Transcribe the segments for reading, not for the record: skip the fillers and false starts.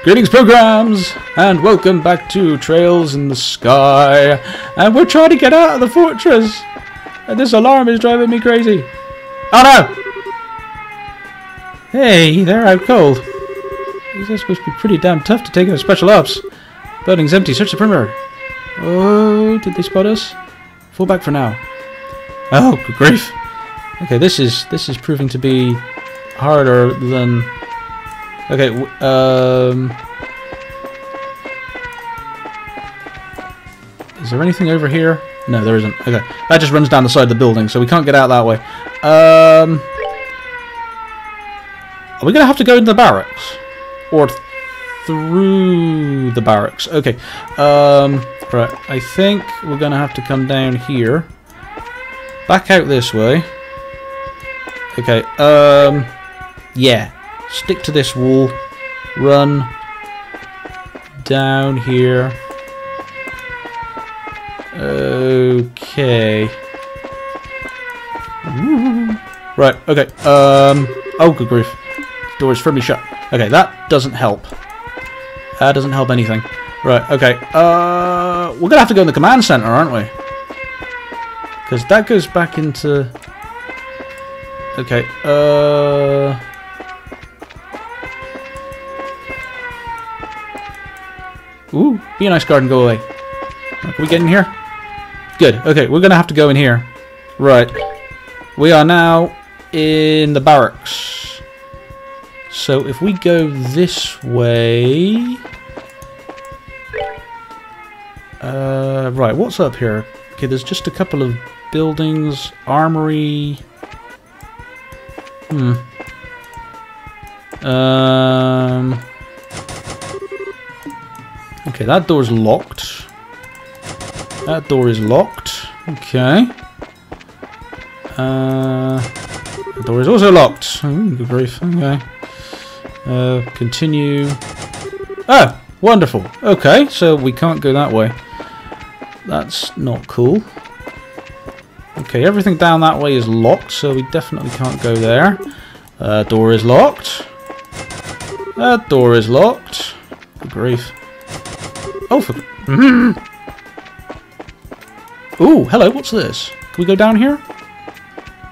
Greetings, programs, and welcome back to Trails in the Sky. And we're trying to get out of the fortress, and this alarm is driving me crazy. Oh no! Hey, they're out cold. These are supposed to be pretty damn tough to take out special ops. Building's empty. Search the perimeter. Oh, did they spot us? Fall back for now. Oh, good grief. Okay, this is proving to be harder than. Okay, is there anything over here? No, there isn't. Okay, that just runs down the side of the building, so we can't get out that way. Are we gonna have to go into the barracks? Or through the barracks? Okay, right, I think we're gonna have to come down here. Back out this way. Okay, yeah. Stick to this wall. Run down here. Okay. Right, okay. Oh, good grief. The door is firmly shut. Okay, that doesn't help. That doesn't help anything. Right, okay. We're gonna have to go in the command center, aren't we? Because that goes back into... Okay, Ooh, be a nice garden, go away. Can we get in here? Good, okay, we're gonna have to go in here. Right. We are now in the barracks. So if we go this way... right, what's up here? Okay, there's just a couple of buildings, armory... Okay, that door's locked. That door is locked. Okay. The door is also locked. Ooh, good grief. Okay. Continue. Oh, wonderful. Okay, so we can't go that way. That's not cool. Okay, everything down that way is locked, so we definitely can't go there. Door is locked. That door is locked. Good grief. Oh, for... Ooh, hello, what's this? Can we go down here?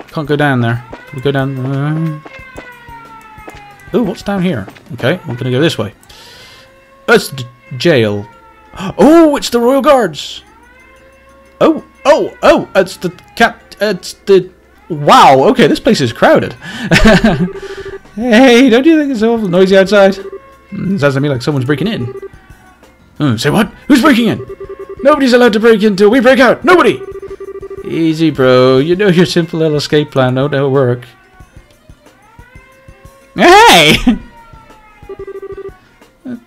Can't go down there. Can we go down... Ooh, what's down here? Okay, we're gonna go this way. That's the jail. Oh, it's the Royal Guards! Oh, it's the it's the... Wow, okay, this place is crowded. Hey, don't you think it's awful noisy outside? Sounds to me like someone's breaking in. Say what? Who's breaking in? Nobody's allowed to break in till we break out. Nobody! Easy, bro. You know your simple little escape plan don't work. Hey!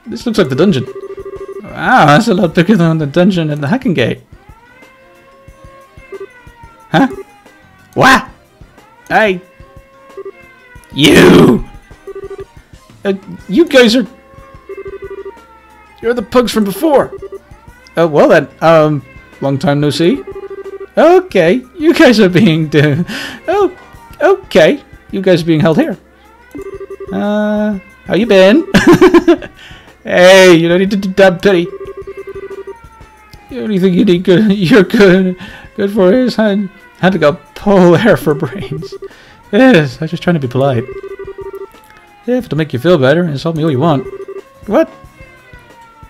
This looks like the dungeon. Wow, that's a lot bigger than the dungeon in the Hacking Gate. Huh? What? Hey! You! You guys are... You're the pugs from before. Oh, well then, long time no see. Okay, you guys are being... Oh, okay. You guys are being held here. How you been? Hey, you don't need to do damn pity. The only thing you need you're good for is had to go pull air for brains. Yes, I'm just trying to be polite. If it'll make you feel better, insult me all you want. What?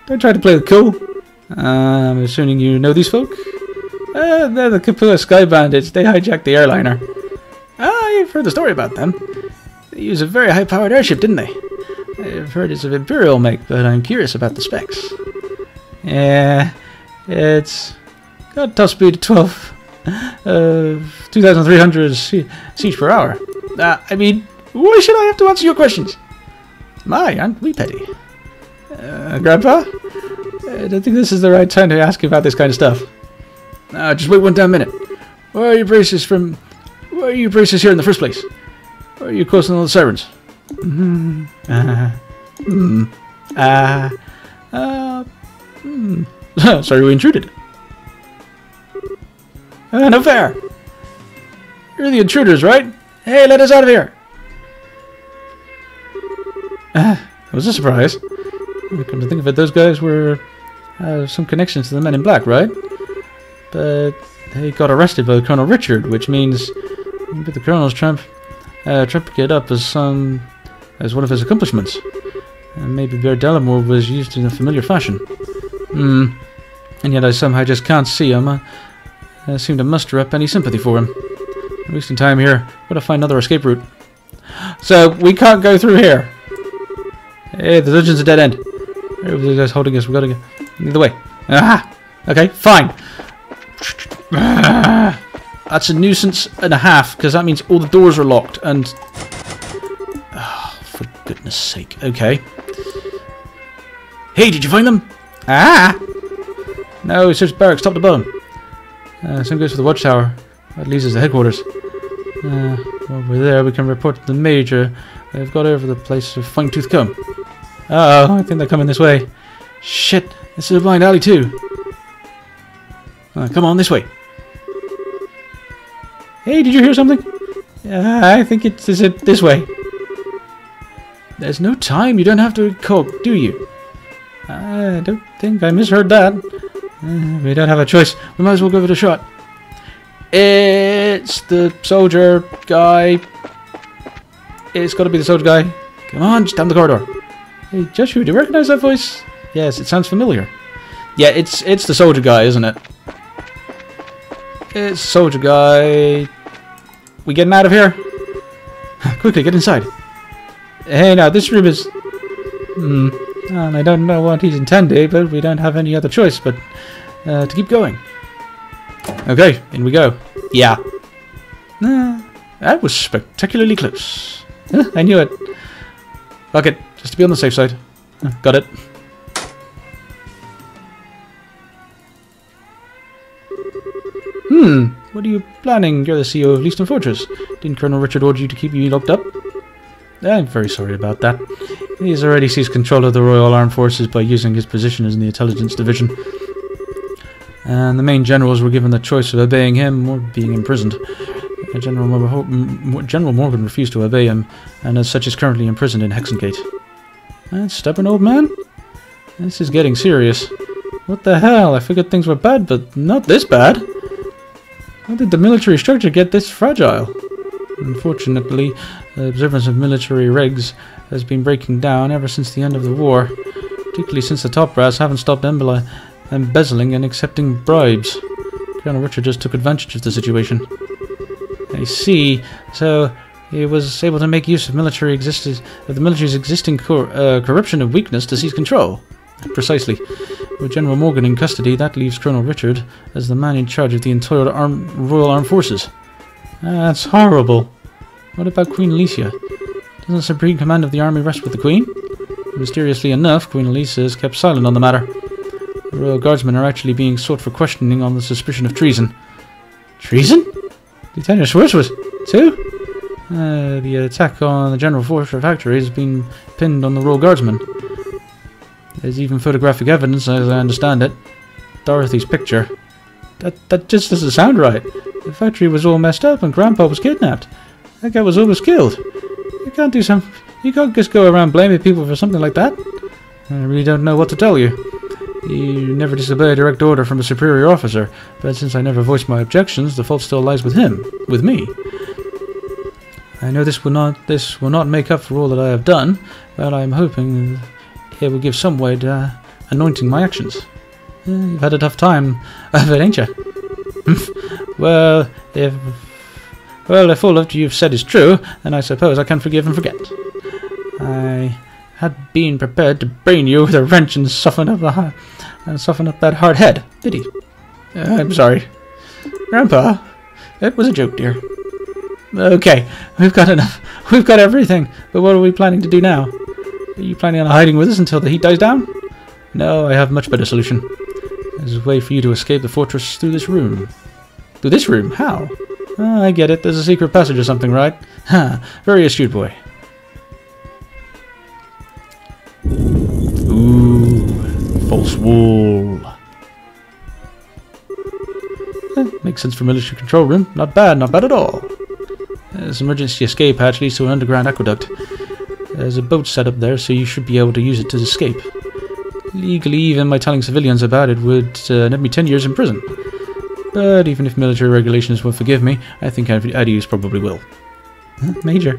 Don't try to play the cool. I'm assuming you know these folk? They're the Kapua Sky Bandits. They hijacked the airliner. You've heard the story about them. They used a very high-powered airship, didn't they? I've heard it's of Imperial make, but I'm curious about the specs. Yeah, it's got a top speed of 2,300 siege per hour. I mean, why should I have to answer your questions? My, aren't we petty? Grandpa? I don't think this is the right time to ask you about this kind of stuff. Just wait one damn minute. Why are you braces here in the first place? Why are you causing all the sirens? Sorry we intruded. No fair. You're the intruders, right? Hey, let us out of here. It was a surprise. Come to think of it, those guys were some connections to the Men in Black, right? But they got arrested by Colonel Richard, which means maybe the Colonel's trying to get up as one of his accomplishments. And maybe Bear Delamore was used in a familiar fashion. And yet I somehow just can't see him. I seem to muster up any sympathy for him. Wasting time here. Gotta find another escape route. So, we can't go through here. Hey, the dungeon's a dead end. The guy's holding us. We gotta go the other way. Ah! Okay, fine. That's a nuisance and a half, because that means all the doors are locked, and... Oh, for goodness sake. Okay. Hey, did you find them? Ah! No, it searched barracks, top to bottom. Same goes for the watchtower. That leads us to headquarters. While we're there, we can report to the Major. They've got over the place with fine-tooth comb. Uh-oh, I think they're coming this way. Shit, this is a blind alley too. Come on, this way. Hey, did you hear something? I think it's this way. There's no time. You don't have to cope, do you? I don't think I misheard that. We don't have a choice. We might as well give it a shot. It's the soldier guy. It's got to be the soldier guy. Come on, just down the corridor. Hey, Joshua, do you recognize that voice? Yes, it sounds familiar. Yeah, it's the soldier guy, isn't it? It's the soldier guy. We getting out of here? Quickly, get inside. Hey, now, this room is... and I don't know what he's intended, but we don't have any other choice but to keep going. Okay, in we go. Yeah. That was spectacularly close. I knew it. Fuck it, just to be on the safe side. Got it. What are you planning? You're the CEO of Leeston Fortress. Didn't Colonel Richard order you to keep you locked up? I'm very sorry about that. He's already seized control of the Royal Armed Forces by using his position in the Intelligence Division. And the main generals were given the choice of obeying him or being imprisoned. General Morgan refused to obey him, and as such is currently imprisoned in Hexengate. That stubborn old man? This is getting serious. What the hell? I figured things were bad, but not this bad. How did the military structure get this fragile? Unfortunately, the observance of military regs has been breaking down ever since the end of the war, particularly since the top brass haven't stopped embezzling and accepting bribes. Colonel Richard just took advantage of the situation. I see. So he was able to make use of the military's existing corruption and weakness to seize control. Precisely. With General Morgan in custody, that leaves Colonel Richard as the man in charge of the entire Royal Armed Forces. That's horrible. What about Queen Alicia? Doesn't the supreme command of the army rest with the Queen? Mysteriously enough, Queen Alicia has kept silent on the matter. The Royal Guardsmen are actually being sought for questioning on the suspicion of treason. Treason? Lieutenant Schwartz was too? The attack on the General Force Factory has been pinned on the Royal Guardsmen. There's even photographic evidence, as I understand it. Dorothy's picture. That just doesn't sound right. The factory was all messed up and Grandpa was kidnapped. That guy was almost killed. You can't just go around blaming people for something like that. I really don't know what to tell you. You never disobey a direct order from a superior officer, but since I never voiced my objections, the fault still lies with him, with me. I know this will not make up for all that I have done, but I'm hoping it will give some way to anointing my actions. You've had a tough time of it, ain't you? Well, if all of you've said is true, then I suppose I can forgive and forget. I had been prepared to brain you with a wrench and soften up that hard head. Did he? I'm sorry. Grandpa, it was a joke, dear. Okay, we've got enough. We've got everything, but what are we planning to do now? Are you planning on hiding with us until the heat dies down? No, I have a much better solution. There's a way for you to escape the fortress through this room. Through this room? How? Oh, I get it. There's a secret passage or something, right? Ha! Very astute boy. Ooh, false wall. Makes sense for military control room. Not bad at all. There's an emergency escape hatch leads to an underground aqueduct. There's a boat set up there, so you should be able to use it to escape. Legally, even my telling civilians about it would net me 10 years in prison. But even if military regulations will forgive me, I think Adius probably will. Major.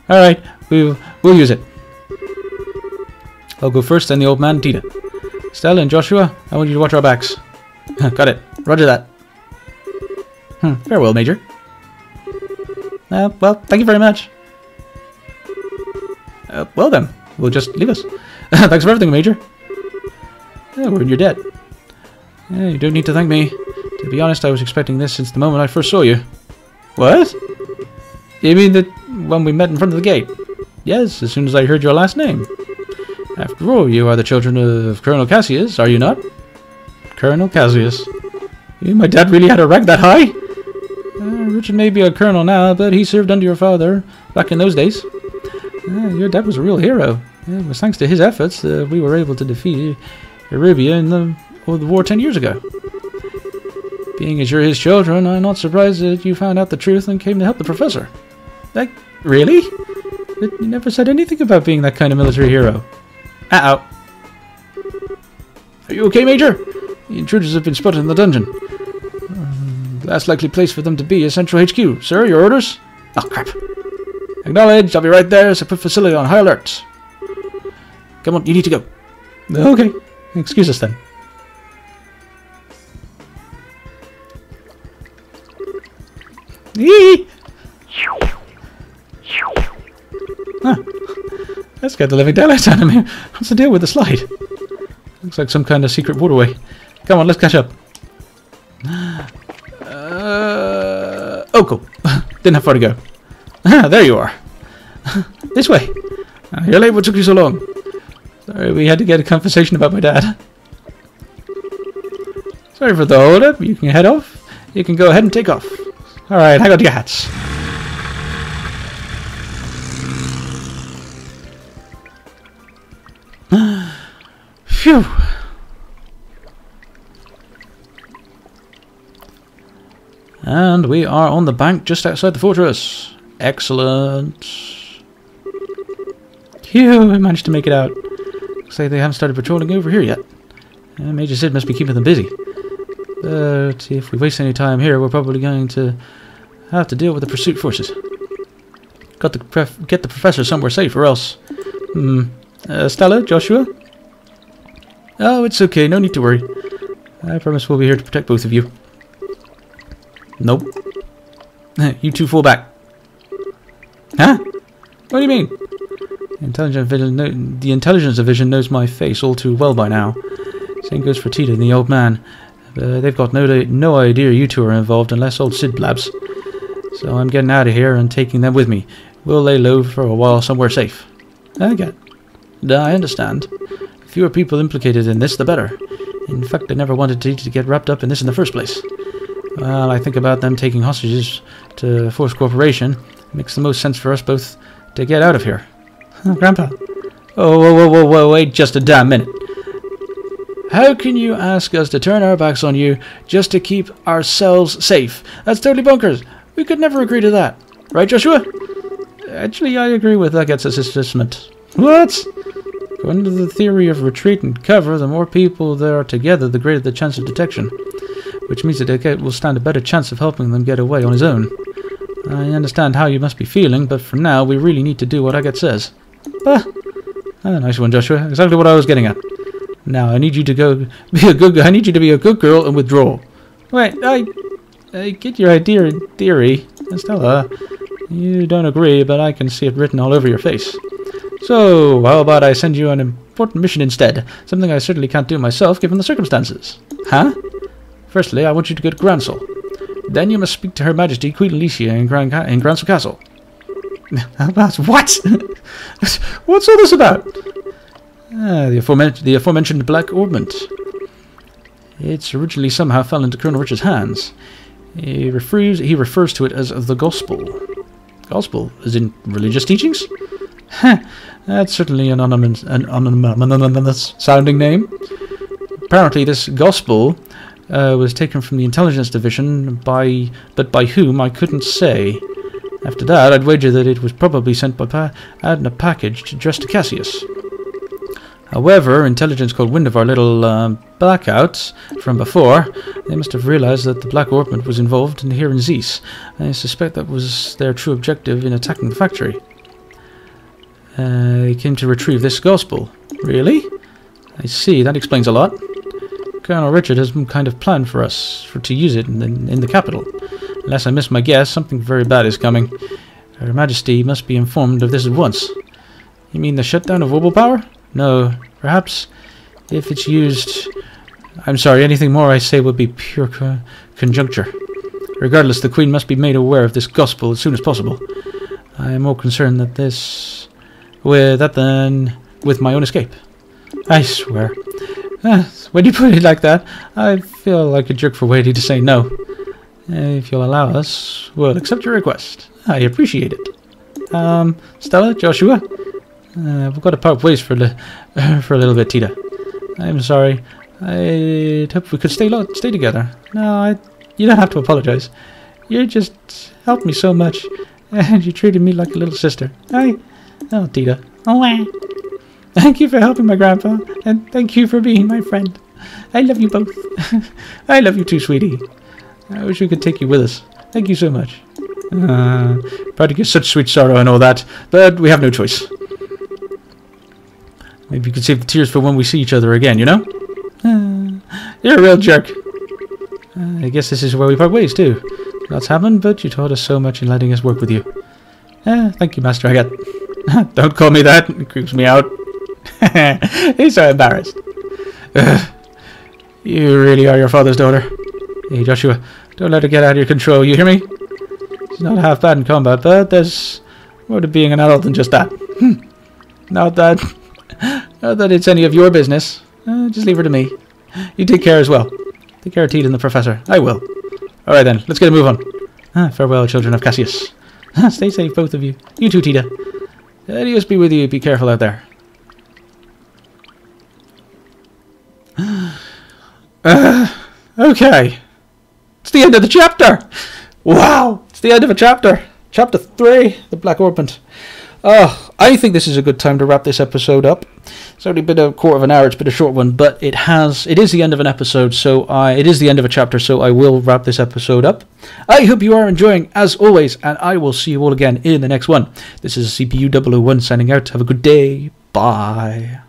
Alright, we'll use it. I'll go first, then the old man, Tita. Stella and Joshua, I want you to watch our backs. Got it. Roger that. Farewell, Major. Well, thank you very much. Well then, we'll just leave us. Thanks for everything, Major. We're in your debt. You don't need to thank me. To be honest, I was expecting this since the moment I first saw you. What? You mean that when we met in front of the gate? Yes, as soon as I heard your last name. After all, you are the children of Colonel Cassius, are you not? Colonel Cassius. My dad really had a rank that high? Richard may be a colonel now, but he served under your father back in those days. Your dad was a real hero. It was thanks to his efforts that we were able to defeat Arabia in the war 10 years ago. Being as you're his children, I'm not surprised that you found out the truth and came to help the professor. Like, really? You never said anything about being that kind of military hero. Uh-oh. Are you okay, Major? The intruders have been spotted in the dungeon. The last likely place for them to be is Central HQ. Sir, your orders? Oh, crap. Acknowledged. I'll be right there, so put facility on high alert. Come on, you need to go. Okay. Excuse us then. Yee! Huh. That scared the living daylights out of me. What's the deal with the slide? Looks like some kind of secret waterway. Come on, let's catch up. Oh, cool. Didn't have far to go. There you are. This way. You're late. What took you so long? Sorry, we had to get a conversation about my dad. Sorry for the hold up. You can head off. You can go ahead and take off. Alright, hang on to your hats. Phew. And we are on the bank just outside the fortress. Excellent. Phew, we managed to make it out. Looks like they haven't started patrolling over here yet. Major Sid must be keeping them busy. But if we waste any time here, we're probably going to have to deal with the pursuit forces. Got to get the professor somewhere safe, or else. Stella, Joshua? Oh, it's okay. No need to worry. I promise we'll be here to protect both of you. Nope. You two fall back. Huh? What do you mean? The intelligence division knows my face all too well by now. Same goes for Tita and the old man. They've got no idea you two are involved unless old Sid blabs. So I'm getting out of here and taking them with me. We'll lay low for a while somewhere safe. Okay. I understand. The fewer people implicated in this, the better. In fact, I never wanted Tita to get wrapped up in this in the first place. Well, I think about them taking hostages to force cooperation. It makes the most sense for us both to get out of here. Grandpa. Oh, whoa, wait just a damn minute. How can you ask us to turn our backs on you just to keep ourselves safe? That's totally bonkers. We could never agree to that. Right, Joshua? Actually, I agree with Agat's assessment. What? According to the theory of retreat and cover, the more people there are together, the greater the chance of detection. Which means that Agat will stand a better chance of helping them get away on his own. I understand how you must be feeling, but for now, we really need to do what Agat says. Nice one, Joshua. Exactly what I was getting at. Now, I need you to go be a good. I need you to be a good girl and withdraw. Wait, I get your idea in theory, Stella. You don't agree, but I can see it written all over your face. So, how about I send you an important mission instead? Something I certainly can't do myself, given the circumstances. Huh? Firstly, I want you to go to Gransel. Then you must speak to Her Majesty Queen Alicia in Gransel Castle. What? What's all this about? The aforementioned Black Ornament. It's originally somehow fell into Colonel Richard's hands. He refers to it as the Gospel. Gospel? As in religious teachings? That's certainly an anonymous sounding name. Apparently this Gospel was taken from the Intelligence Division but by whom I couldn't say. After that, I'd wager that it was probably sent by in a package addressed to Cassius. However, intelligence caught wind of our little blackouts from before. They must have realized that the Black Orbment was involved in here in Zeus. I suspect that was their true objective in attacking the factory. They came to retrieve this gospel. Really? I see, that explains a lot. Colonel Richard has some kind of plan for us to use it in the capital. Unless I miss my guess, something very bad is coming. Her Majesty must be informed of this at once. You mean the shutdown of Wobble Power? No, perhaps if it's used... I'm sorry, anything more I say would be pure conjecture. Regardless, the Queen must be made aware of this gospel as soon as possible. I am more concerned that than with my own escape. I swear. When you put it like that, I feel like a jerk for waiting to say no. If you'll allow us, we'll accept your request. I appreciate it. Stella, Joshua? We've got to part ways for a little bit, Tita. I'm sorry. I hoped we could stay together. No, you don't have to apologize. You just helped me so much, and you treated me like a little sister. Oh, Tita. Oh, thank you for helping my grandpa, and thank you for being my friend. I love you both. I love you too, sweetie. I wish we could take you with us. Thank you so much. Probably get such sweet sorrow and all that, but we have no choice. Maybe you could save the tears for when we see each other again, you know? You're a real jerk. I guess this is where we part ways, too. Lots happened, but you taught us so much in letting us work with you. Thank you, Master Agat. Don't call me that. It creeps me out. He's so embarrassed. You really are your father's daughter. Hey, Joshua, don't let her get out of your control, you hear me? She's not half bad in combat, but there's more to being an adult than just that. Not that it's any of your business. Just leave her to me. You take care as well. Take care of Tita and the Professor. I will. Alright then, let's get a move on. Farewell, children of Cassius. Stay safe, both of you. You too, Tita. Adios be with you. Be careful out there. Okay. It's the end of the chapter. Wow. It's the end of a chapter. Chapter 3, The Black Orbment. I think this is a good time to wrap this episode up. It's only been a quarter of an hour. It's been a short one, but it is the end of an episode, so it is the end of a chapter, so I will wrap this episode up. I hope you are enjoying, as always, and I will see you all again in the next one. This is CPU 001 signing out. Have a good day. Bye.